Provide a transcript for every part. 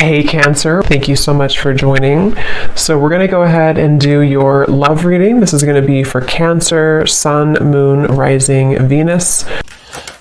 Hey Cancer, thank you so much for joining. So we're going to go ahead and do your love reading. This is going to be for Cancer, Sun, Moon, Rising, Venus.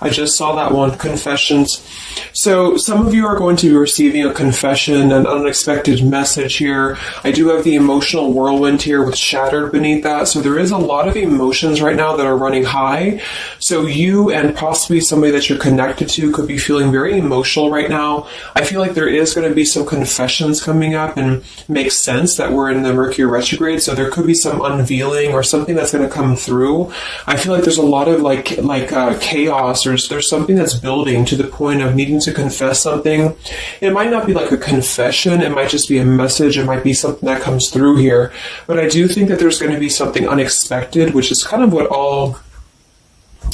I just saw that one, confessions. So some of you are going to be receiving a confession, an unexpected message here. I do have the emotional whirlwind here with shattered beneath that. So there is a lot of emotions right now that are running high. So you and possibly somebody that you're connected to could be feeling very emotional right now. I feel like there is going to be some confessions coming up, and makes sense that we're in the Mercury retrograde. So there could be some unveiling or something that's going to come through. I feel like there's a lot of chaos, or there's something that's building to the point of needing to confess something. It might not be like a confession, it might just be a message, it might be something that comes through here. But I do think that there's going to be something unexpected, which is kind of what all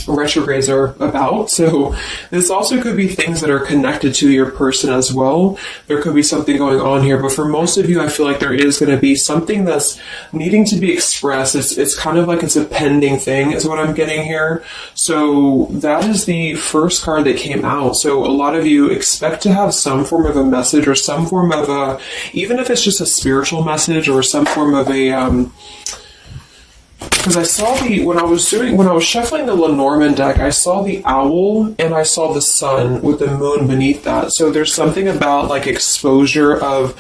retrogrades are about. So this also could be things that are connected to your person as well. There could be something going on here, but for most of you, I feel like there is going to be something that's needing to be expressed. It's kind of like it's a pending thing is what I'm getting here. So that is the first card that came out. So a lot of you expect to have some form of a message, or some form of a, even if it's just a spiritual message, or some form of a because I saw when I was shuffling the Lenormand deck, I saw the owl and I saw the sun with the moon beneath that. So there's something about like exposure of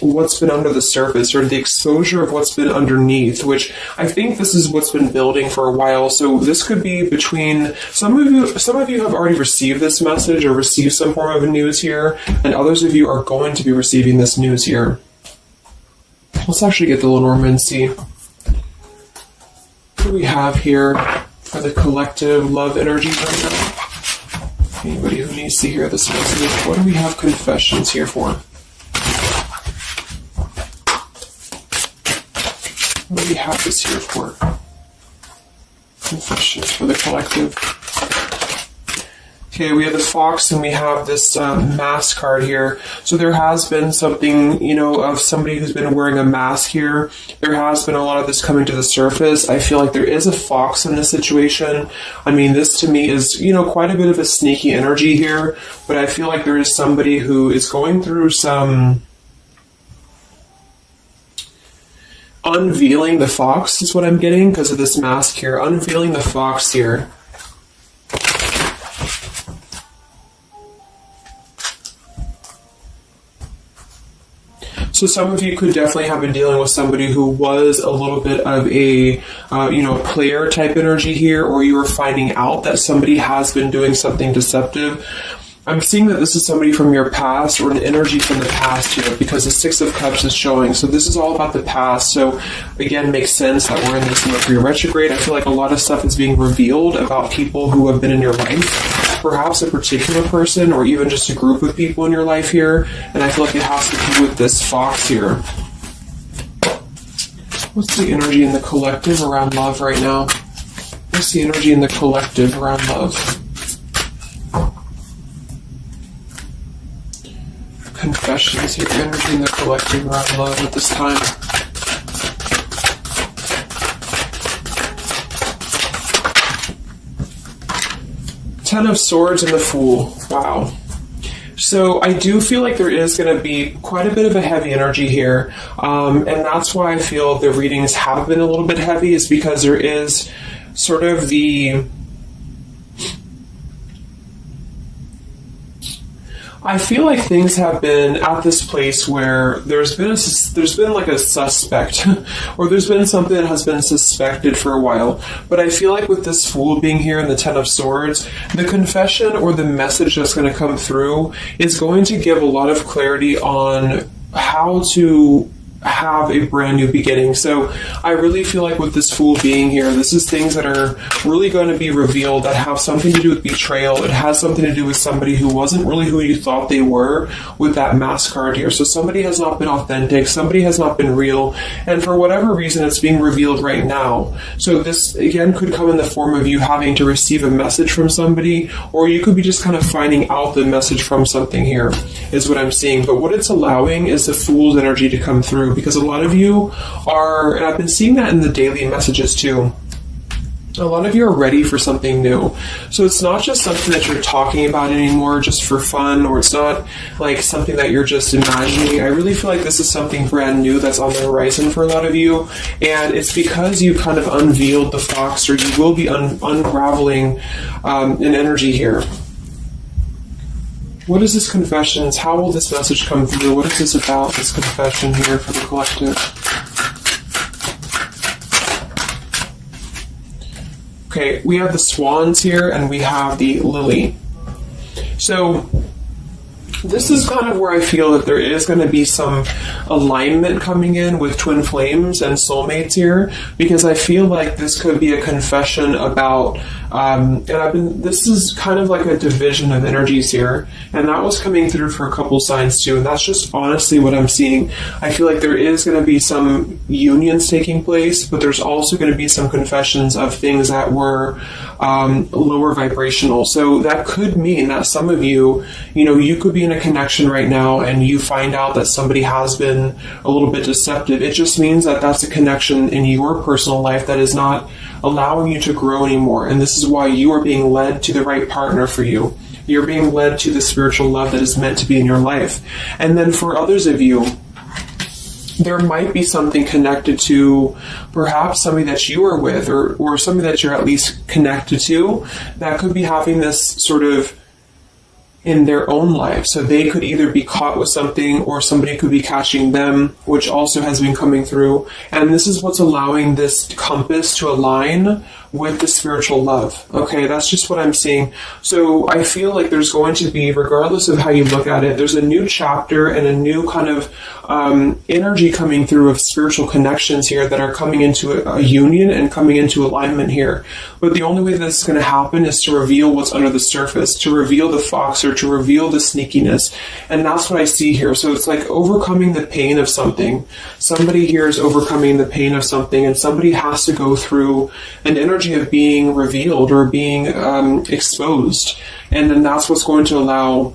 what's been under the surface, or the exposure of what's been underneath, which I think this is what's been building for a while. So this could be between some of you have already received this message or received some form of news here, and others of you are going to be receiving this news here. Let's actually get the Lenormand and see. What do we have here for the collective love energy right now? Anybody who needs to hear this message, what do we have confessions here for? What do we have this here for? Confessions for the collective. Okay, we have the fox and we have this mask card here. So there has been something, of somebody who's been wearing a mask here. There has been a lot of this coming to the surface. I feel like there is a fox in this situation. I mean, this to me is, quite a bit of a sneaky energy here. But I feel like there is somebody who is going through some unveiling the fox is what I'm getting because of this mask here. Unveiling the fox here. So some of you could definitely have been dealing with somebody who was a little bit of a, player type energy here, or you were finding out that somebody has been doing something deceptive. I'm seeing that this is somebody from your past, or an energy from the past here, because the Six of Cups is showing. So this is all about the past. So again, makes sense that we're in this Mercury retrograde. I feel like a lot of stuff is being revealed about people who have been in your life. Perhaps a particular person, or even just a group of people in your life here. And I feel like it has to do with this fox here. What's the energy in the collective around love right now? What's the energy in the collective around love? Confessions here, energy in the collective around love at this time. Ten of Swords and the Fool. Wow. So I do feel like there is going to be quite a bit of a heavy energy here. And that's why I feel the readings have been a little bit heavy, is because there is sort of the... I feel like things have been at this place where there's been like a suspect, or there's been something that has been suspected for a while. But I feel like with this Fool being here in the Ten of Swords, the confession or the message that's going to come through is going to give a lot of clarity on how to have a brand new beginning. So I really feel like with this Fool being here, this is things that are really going to be revealed that have something to do with betrayal. It has something to do with somebody who wasn't really who you thought they were with that mask card here. So somebody has not been authentic, somebody has not been real, and for whatever reason it's being revealed right now. So this again could come in the form of you having to receive a message from somebody, or you could be just kind of finding out the message from something here, is what I'm seeing. But what it's allowing is the Fool's energy to come through, because a lot of you are, and I've been seeing that in the daily messages too, A lot of you are ready for something new. So it's not just something that you're talking about anymore just for fun, or it's not like something that you're just imagining. I really feel like this is something brand new that's on the horizon for a lot of you. And it's because you kind of unveiled the fox, or you will be unraveling an energy here. What is this confessions? How will this message come through? What is this about, this confession here for the collective? Okay, we have the swans here, and we have the lily. So this is kind of where I feel that there is going to be some alignment coming in with twin flames and soulmates here, because I feel like this could be a confession about, this is kind of like a division of energies here, and that was coming through for a couple signs too, and that's just honestly what I'm seeing. I feel like there is going to be some unions taking place, but there's also going to be some confessions of things that were lower vibrational. So that could mean that some of you, you could be in a connection right now and you find out that somebody has been a little bit deceptive. It just means that that's a connection in your personal life that is not allowing you to grow anymore. And this is why you are being led to the right partner for you. You're being led to the spiritual love that is meant to be in your life. And then for others of you, there might be something connected to perhaps somebody that you are with, or somebody that you're at least connected to, that could be having this sort of in their own life. So they could either be caught with something, or somebody could be catching them, which also has been coming through. And this is what's allowing this compass to align with the spiritual love. Okay, that's just what I'm seeing. So I feel like there's going to be, regardless of how you look at it, there's a new chapter and a new kind of energy coming through of spiritual connections here that are coming into a union and coming into alignment here. But the only way that's going to happen is to reveal what's under the surface, to reveal the fox, or to reveal the sneakiness. And that's what I see here. So it's like overcoming the pain of something. Somebody here is overcoming the pain of something, and somebody has to go through an energy of being revealed or being exposed. And then that's what's going to allow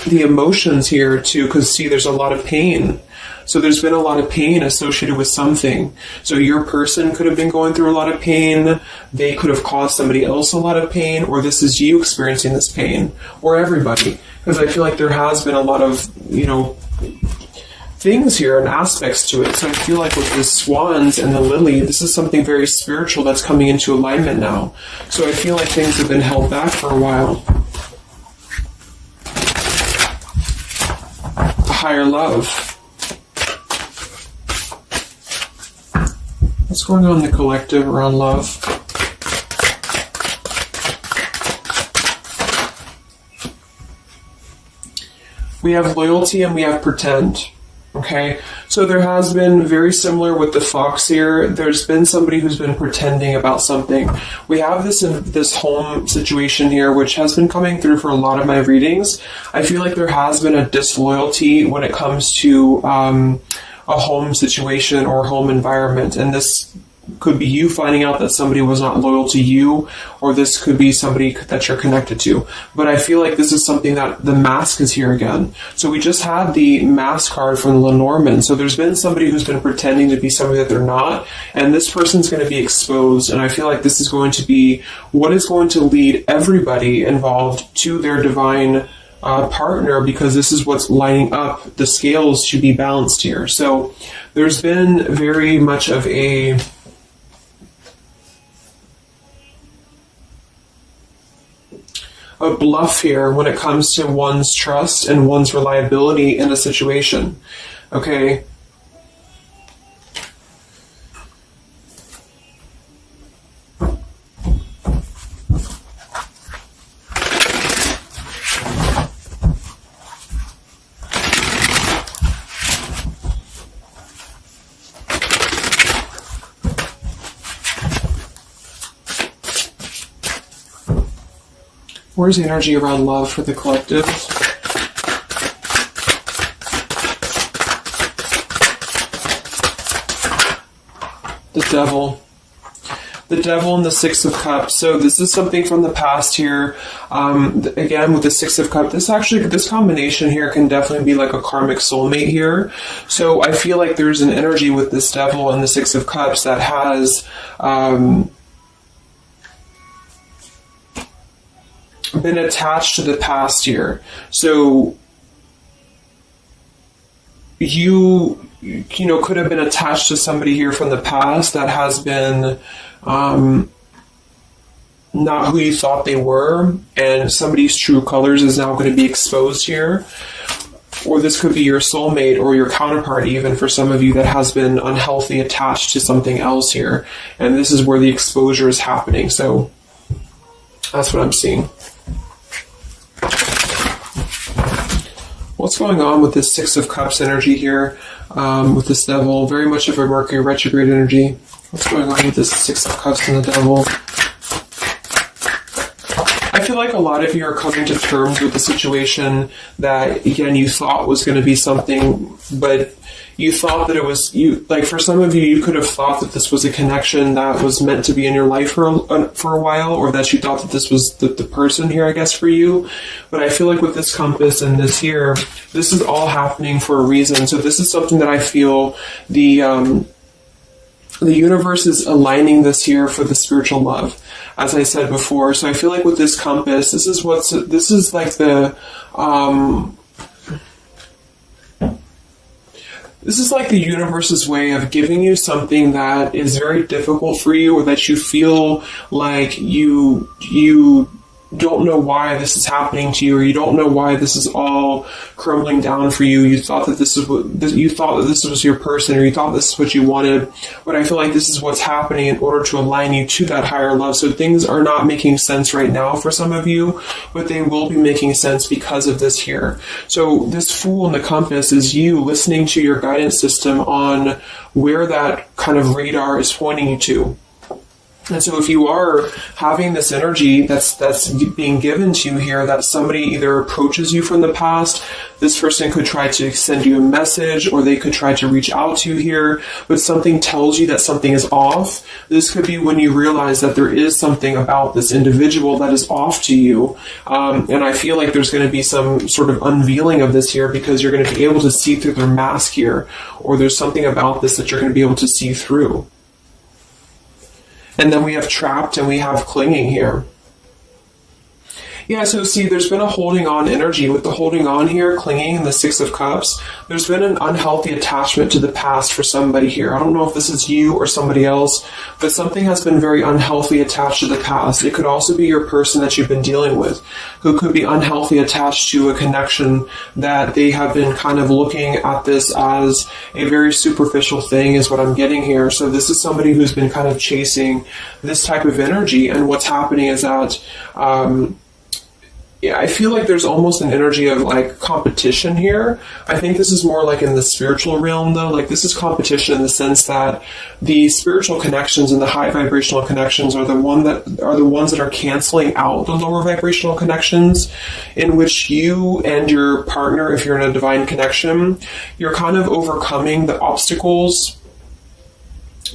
the emotions here to, because see, there's a lot of pain. So there's been a lot of pain associated with something. So your person could have been going through a lot of pain. They could have caused somebody else a lot of pain, or this is you experiencing this pain, or everybody. Because I feel like there has been a lot of, things here and aspects to it. So I feel like with the swans and the lily, this is something very spiritual that's coming into alignment now. So I feel like things have been held back for a while. A higher love. What's going on in the collective around love? We have loyalty and we have pretend. Okay, so there has been, very similar with the fox here, there's been somebody who's been pretending about something. We have this home situation here, which has been coming through for a lot of my readings. I feel like there has been a disloyalty when it comes to a home situation or home environment, and this could be you finding out that somebody was not loyal to you, or this could be somebody that you're connected to. But I feel like this is something that the mask is here again. So we just had the mask card from Lenormand. So there's been somebody who's been pretending to be somebody that they're not, and this person's going to be exposed. And I feel like this is going to be what is going to lead everybody involved to their divine partner, because this is what's lining up the scales to be balanced here. So there's been very much of a bluff here when it comes to one's trust and one's reliability in a situation. Okay. Where's the energy around love for the collective? The devil. The devil and the Six of Cups. So this is something from the past here. Again, with the Six of Cups, this combination here can definitely be like a karmic soulmate here. So I feel like there's an energy with this devil and the Six of Cups that has been attached to the past here. So you could have been attached to somebody here from the past that has been not who you thought they were, and somebody's true colors is now going to be exposed here. Or this could be your soulmate or your counterpart, even for some of you, that has been unhealthy attached to something else here. And this is where the exposure is happening. So that's what I'm seeing. What's going on with this Six of Cups energy here, with this Devil? Very much of a Mercury retrograde energy. What's going on with this Six of Cups and the Devil? I feel like a lot of you are coming to terms with the situation that, again, you thought was going to be something, but you thought that it was, like for some of you, you could have thought that this was a connection that was meant to be in your life for a while, or that you thought that this was the person here, I guess, for you. But I feel like with this compass and this here, this is all happening for a reason. So this is something that I feel the universe is aligning this here for the spiritual love, as I said before. So I feel like with this compass, this is like the this is like the universe's way of giving you something that is very difficult for you, or that you feel like you don't know why this is happening to you, or you don't know why this is all crumbling down for you. You thought that this was your person, or you thought this is what you wanted, but I feel like this is what's happening in order to align you to that higher love. So things are not making sense right now for some of you, but they will be making sense because of this here. So this Fool in the compass is you listening to your guidance system on where that kind of radar is pointing you to. And so if you are having this energy that's being given to you here, that somebody either approaches you from the past, this person could try to send you a message, or they could try to reach out to you here, but something tells you that something is off. This could be when you realize that there is something about this individual that is off to you. And I feel like there's going to be some sort of unveiling of this here, because you're going to be able to see through their mask here, or there's something about this that you're going to be able to see through. And then we have trapped and we have clinging here. Yeah, so see, there's been a holding on energy. With the holding on here, clinging, and the Six of Cups, there's been an unhealthy attachment to the past for somebody here. I don't know if this is you or somebody else, but something has been very unhealthy attached to the past. It could also be your person that you've been dealing with, who could be unhealthy attached to a connection that they have been kind of looking at this as a very superficial thing, is what I'm getting here. So this is somebody who's been kind of chasing this type of energy, and what's happening is that yeah, I feel like there's almost an energy of like competition here. I think this is more like in the spiritual realm, though. Like this is competition in the sense that the spiritual connections and the high vibrational connections are the ones that are canceling out the lower vibrational connections, in which you and your partner, if you're in a divine connection, you're kind of overcoming the obstacles,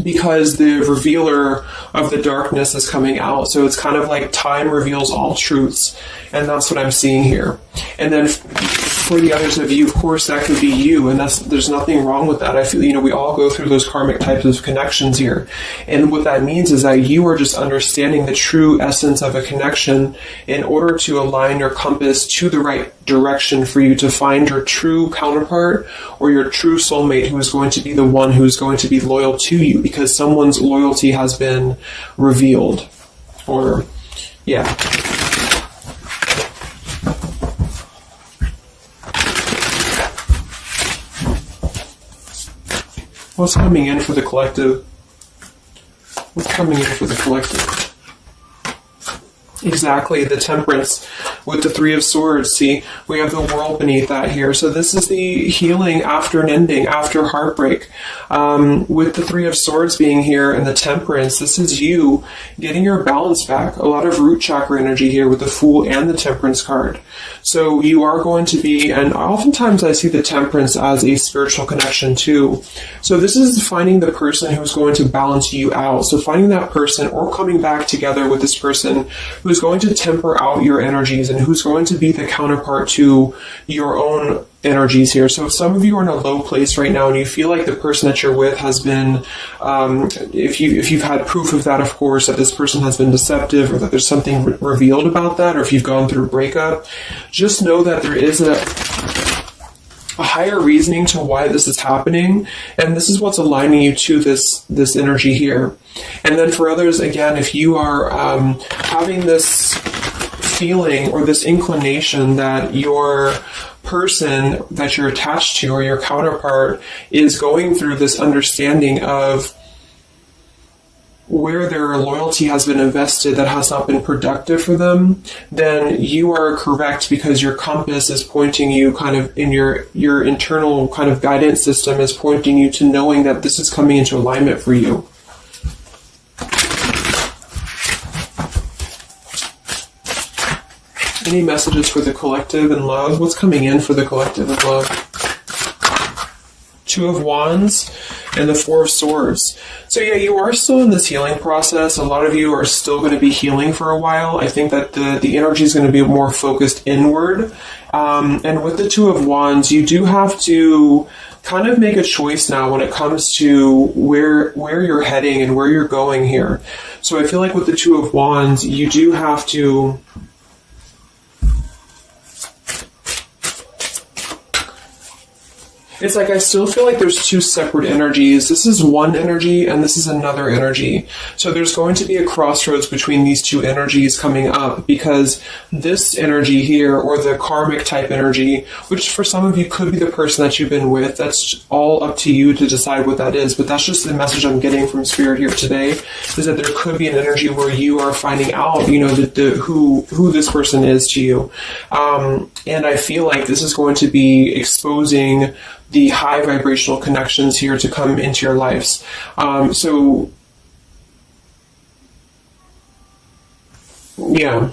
because the revealer of the darkness is coming out. So it's kind of like time reveals all truths, and that's what I'm seeing here. And then for the others of you, of course, that could be you, and there's nothing wrong with that. I feel, we all go through those karmic types of connections here. And what that means is that you are just understanding the true essence of a connection in order to align your compass to the right direction for you to find your true counterpart, or your true soulmate, who is going to be the one who is going to be loyal to you, because someone's loyalty has been revealed. Or, yeah. What's coming in for the collective? What's coming in for the collective? Exactly, the Temperance with the Three of Swords. See, we have the World beneath that here. So this is the healing after an ending, after heartbreak. With the Three of Swords being here and the Temperance, this is you getting your balance back. A lot of root chakra energy here with the Fool and the Temperance card. So you are going to be, and oftentimes I see the Temperance as a spiritual connection too. So this is finding the person who's going to balance you out. So finding that person, or coming back together with this person who's going to temper out your energies and person who's going to be the counterpart to your own energies here. So if some of you are in a low place right now and you feel like the person that you're with has been, if you've had proof of that, of course, that this person has been deceptive or that there's something revealed about that, or if you've gone through a breakup, just know that there is a higher reasoning to why this is happening, and this is what's aligning you to this energy here. And then for others, again, if you are having this feeling or this inclination that your person that you're attached to or your counterpart is going through this understanding of where their loyalty has been invested that has not been productive for them, then you are correct, because your compass is pointing you kind of in your internal kind of guidance system is pointing you to knowing that this is coming into alignment for you. Any messages for the collective and love? What's coming in for the collective and love? Two of Wands and the Four of Swords. So yeah, you are still in this healing process. A lot of you are still going to be healing for a while. I think that the energy is going to be more focused inward. And with the Two of Wands, you do have to kind of make a choice now when it comes to where you're heading and where you're going here. So I feel like with the Two of Wands, you do have to it's like I still feel like there's two separate energies. This is one energy and this is another energy. So there's going to be a crossroads between these two energies coming up, because this energy here, or the karmic type energy, which for some of you could be the person that you've been with, that's all up to you to decide what that is. But that's just the message I'm getting from Spirit here today, is that there could be an energy where you are finding out, who this person is to you. And I feel like this is going to be exposing the high vibrational connections here to come into your lives. So yeah.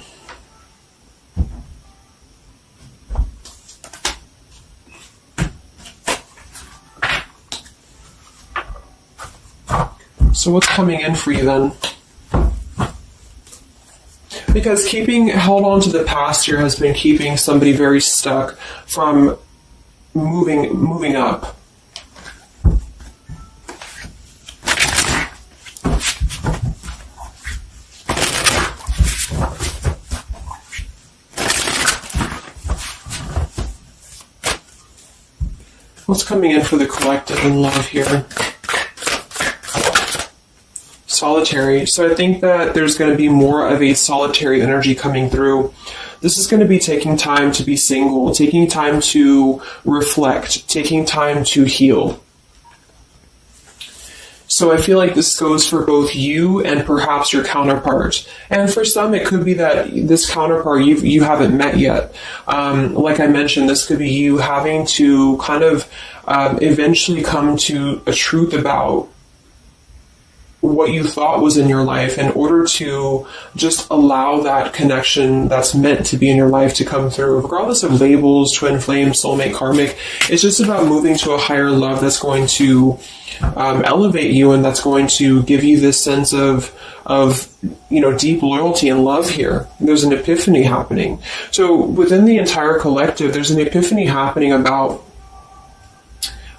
So what's coming in for you then? Because held on to the past here has been keeping somebody very stuck from moving up. What's coming in for the collective and love here? Solitary. So I think that there's going to be more of a solitary energy coming through. This is going to be taking time to be single, taking time to reflect, taking time to heal. So I feel like this goes for both you and perhaps your counterpart. And for some, it could be that this counterpart you haven't met yet. Like I mentioned, this could be you having to kind of eventually come to a truth about what you thought was in your life in order to just allow that connection that's meant to be in your life to come through. Regardless of labels, twin flame, soulmate, karmic, it's just about moving to a higher love that's going to elevate you, and that's going to give you this sense of deep loyalty and love here. There's an epiphany happening. So within the entire collective, there's an epiphany happening about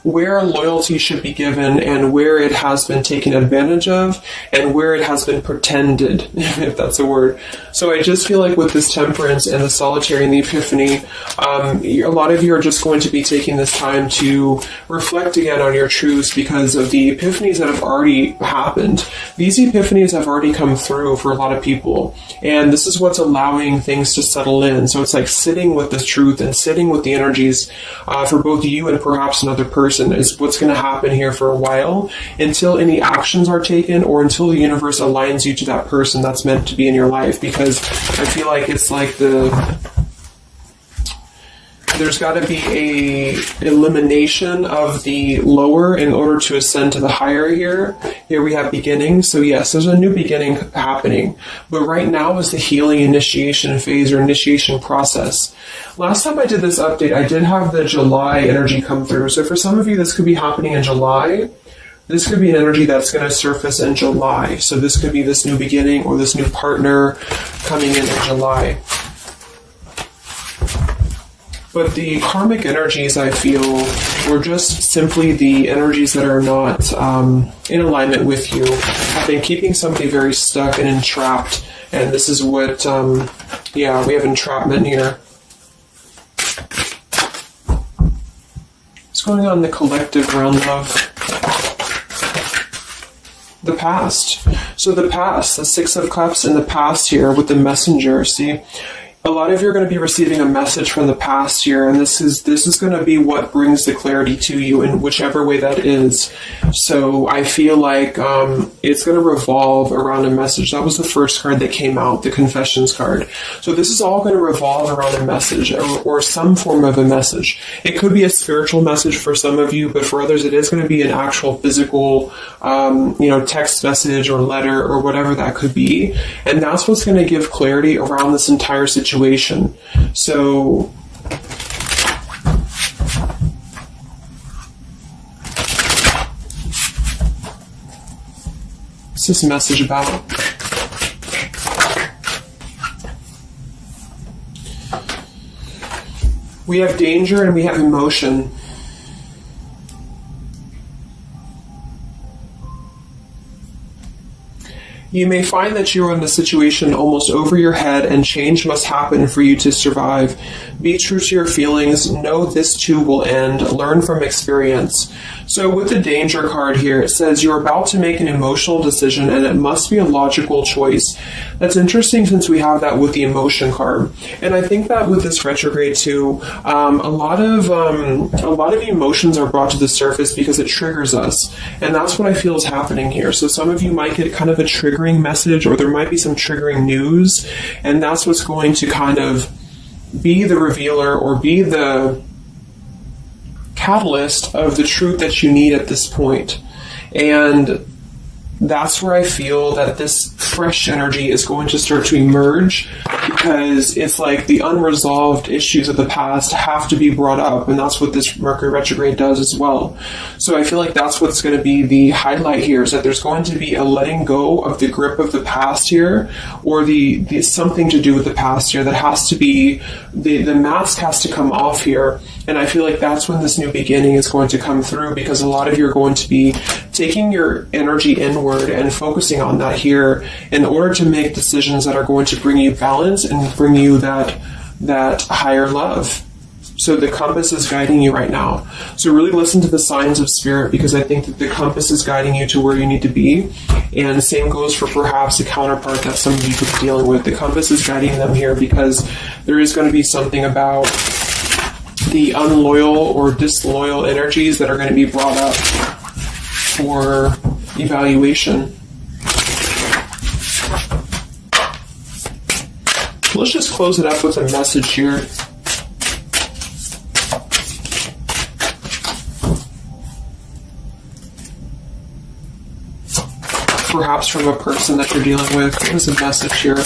where loyalty should be given and where it has been taken advantage of and where it has been pretended, if that's a word. So I just feel like with this temperance and the solitary and the epiphany, a lot of you are just going to be taking this time to reflect again on your truths because of the epiphanies that have already happened. These epiphanies have already come through for a lot of people, and this is what's allowing things to settle in. So it's like sitting with the truth and sitting with the energies for both you and perhaps another person is what's going to happen here for a while, until any actions are taken or until the universe aligns you to that person that's meant to be in your life. Because I feel like it's like there's got to be a elimination of the lower in order to ascend to the higher here. Here we have beginning. So yes, there's a new beginning happening. But right now is the healing initiation phase or initiation process. Last time I did this update, I did have the July energy come through. So for some of you, this could be happening in July. This could be an energy that's going to surface in July. So this could be this new beginning or this new partner coming in July. But the karmic energies, I feel, were just simply the energies that are not in alignment with you, have been keeping somebody very stuck and entrapped. And this is what, we have entrapment here. What's going on in the collective realm of the past? So the past, the Six of Cups in the past here with the Messenger, see? A lot of you are going to be receiving a message from the past here, and this is going to be what brings the clarity to you in whichever way that is. So I feel like it's going to revolve around a message. That was the first card that came out, the Confessions card. So this is all going to revolve around a message or some form of a message. It could be a spiritual message for some of you, but for others it is going to be an actual physical, text message or letter or whatever that could be. And that's what's going to give clarity around this entire situation. So what's this message about? We have danger and we have emotion. You may find that you are in a situation almost over your head and change must happen for you to survive. Be true to your feelings. Know this too will end. Learn from experience. So with the danger card here, it says you're about to make an emotional decision and it must be a logical choice. That's interesting since we have that with the emotion card. And I think that with this retrograde too, a lot of emotions are brought to the surface because it triggers us. And that's what I feel is happening here. So some of you might get kind of a triggering message, or there might be some triggering news, and that's what's going to kind of be the revealer or be the catalyst of the truth that you need at this point. And that's where I feel that this fresh energy is going to start to emerge, because it's like the unresolved issues of the past have to be brought up, and that's what this Mercury retrograde does as well. So I feel like that's what's going to be the highlight here, is that there's going to be a letting go of the grip of the past here, or the something to do with the past here that has to be, the mask has to come off here. And I feel like that's when this new beginning is going to come through, because a lot of you are going to be taking your energy inward and focusing on that here in order to make decisions that are going to bring you balance and bring you that higher love. So the compass is guiding you right now. So really listen to the signs of spirit, because I think that the compass is guiding you to where you need to be. And the same goes for perhaps a counterpart that some of you could be dealing with. The compass is guiding them here because there is going to be something about the unloyal or disloyal energies that are going to be brought up for evaluation. Let's just close it up with a message here. Perhaps from a person that you're dealing with. What is the message here?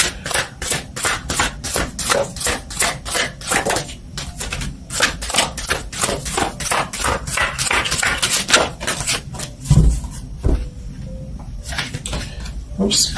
Oops.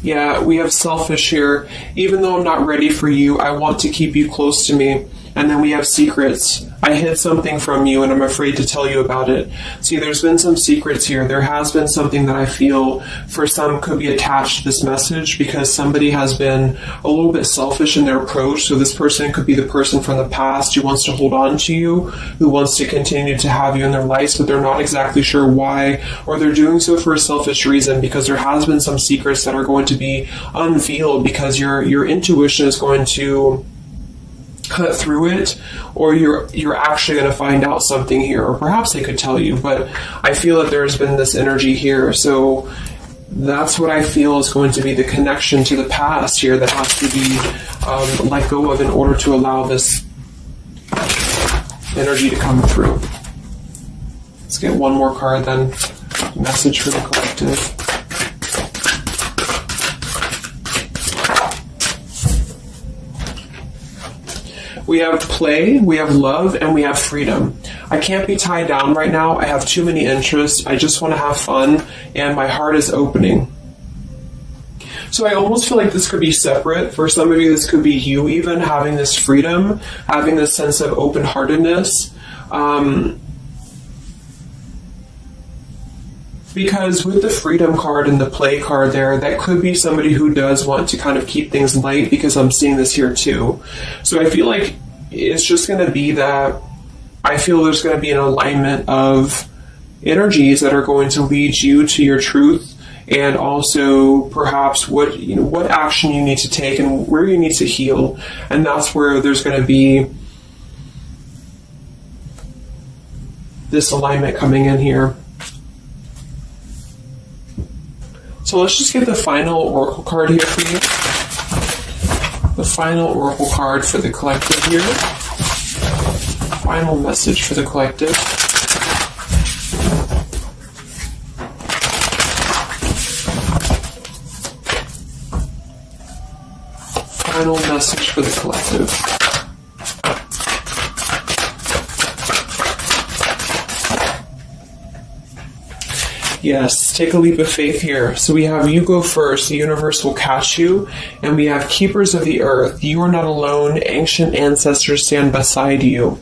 Yeah, we have selfish here. Even though I'm not ready for you, I want to keep you close to me. And then we have secrets. I hid something from you and I'm afraid to tell you about it. See, there's been some secrets here. There has been something that I feel for some could be attached to this message, because somebody has been a little bit selfish in their approach. So this person could be the person from the past who wants to hold on to you, who wants to continue to have you in their lives, but they're not exactly sure why, or they're doing so for a selfish reason, because there has been some secrets that are going to be unveiled, because your intuition is going to cut through it, or you're actually going to find out something here, or perhaps they could tell you, but I feel that there's been this energy here. So that's what I feel is going to be the connection to the past here that has to be let go of in order to allow this energy to come through. Let's get one more card then. Message for the collective. We have play, we have love, and we have freedom. I can't be tied down right now. I have too many interests. I just want to have fun, and my heart is opening. So I almost feel like this could be separate. For some of you, this could be you even having this freedom, having this sense of open-heartedness. Because with the freedom card and the play card there, that could be somebody who does want to kind of keep things light, because I'm seeing this here too. So I feel like it's just going to be that I feel there's going to be an alignment of energies that are going to lead you to your truth, and also perhaps what action you need to take and where you need to heal. And that's where there's going to be this alignment coming in here. So let's just get the final oracle card here for you. The final oracle card for the collective here. Final message for the collective. Final message for the collective. Yes, take a leap of faith here. So we have you go first, the universe will catch you. And we have keepers of the earth. You are not alone. Ancient ancestors stand beside you.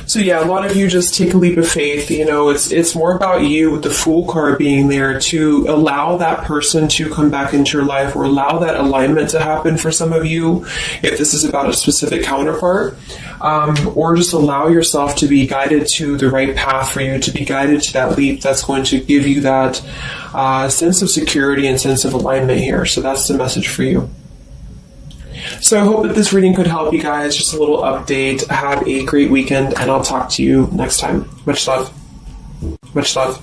So yeah, a lot of you just take a leap of faith. It's more about you with the Fool card being there to allow that person to come back into your life, or allow that alignment to happen for some of you, if this is about a specific counterpart, or just allow yourself to be guided to the right path for you, to be guided to that leap that's going to give you that sense of security and sense of alignment here. So that's the message for you. So I hope that this reading could help you guys. Just a little update. Have a great weekend, and I'll talk to you next time. Much love. Much love.